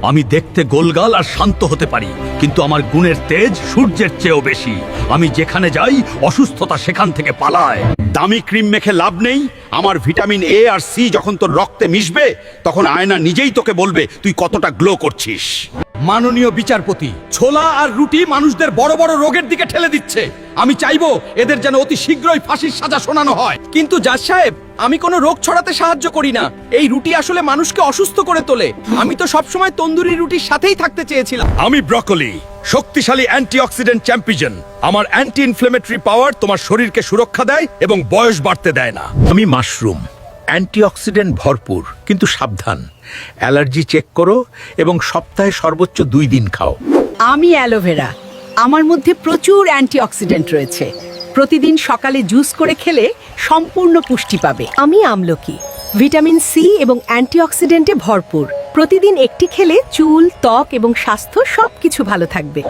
আমি দেখতে গোলগাল আর শান্ত হতে পারি, কিন্তু আমার গুণের তেজ সূর্যের চেয়েও বেশি। আমি যেখানে যাই অসুস্থতা সেখান থেকে পালায়। দামি ক্রিম মেখে লাভ নেই। আমার ভিটামিন এ আর সি যখন তোর রক্তে মিশবে, তখন আয়না নিজেই তোকে বলবে তুই কতটা গ্লো করছিস। মাননীয় বিচারপতি, ছোলা আর রুটি মানুষদের বড় বড় রোগের দিকে ঠেলে দিচ্ছে। আমি চাইবো এদের যেন অতি শীঘ্রই ফাঁসির সাজা শোনানো হয়। কিন্তু জাজ সাহেব, আমি কোনো রোগ ছড়াতে সাহায্য করি না। এই রুটি আসলে মানুষকে অসুস্থ করে তোলে। আমি তো সবসময় তন্দুরি রুটির সাথেই থাকতে চেয়েছিলাম। আমি ব্রকলি, শক্তিশালী অ্যান্টিঅক্সিডেন্ট চ্যাম্পিয়ন। আমার অ্যান্টি ইনফ্লেমেটরি পাওয়ার তোমার শরীরকে সুরক্ষা দেয় এবং বয়স বাড়তে দেয় না। আমি মাশরুম, অ্যান্টিঅক্সিডেন্ট ভরপুর, কিন্তু সাবধান, অ্যালার্জি চেক করো এবং সপ্তাহে সর্বোচ্চ 2 দিন খাও। আমি অ্যালোভেরা, আমার মধ্যে প্রচুর অ্যান্টিঅক্সিডেন্ট রয়েছে। প্রতিদিন সকালে জুস করে খেলে সম্পূর্ণ পুষ্টি পাবে। আমি আমলকি, ভিটামিন সি এবং অ্যান্টিঅক্সিডেন্টে ভরপুর। প্রতিদিন একটি খেলে চুল, ত্বক এবং স্বাস্থ্য সবকিছু ভালো থাকবে।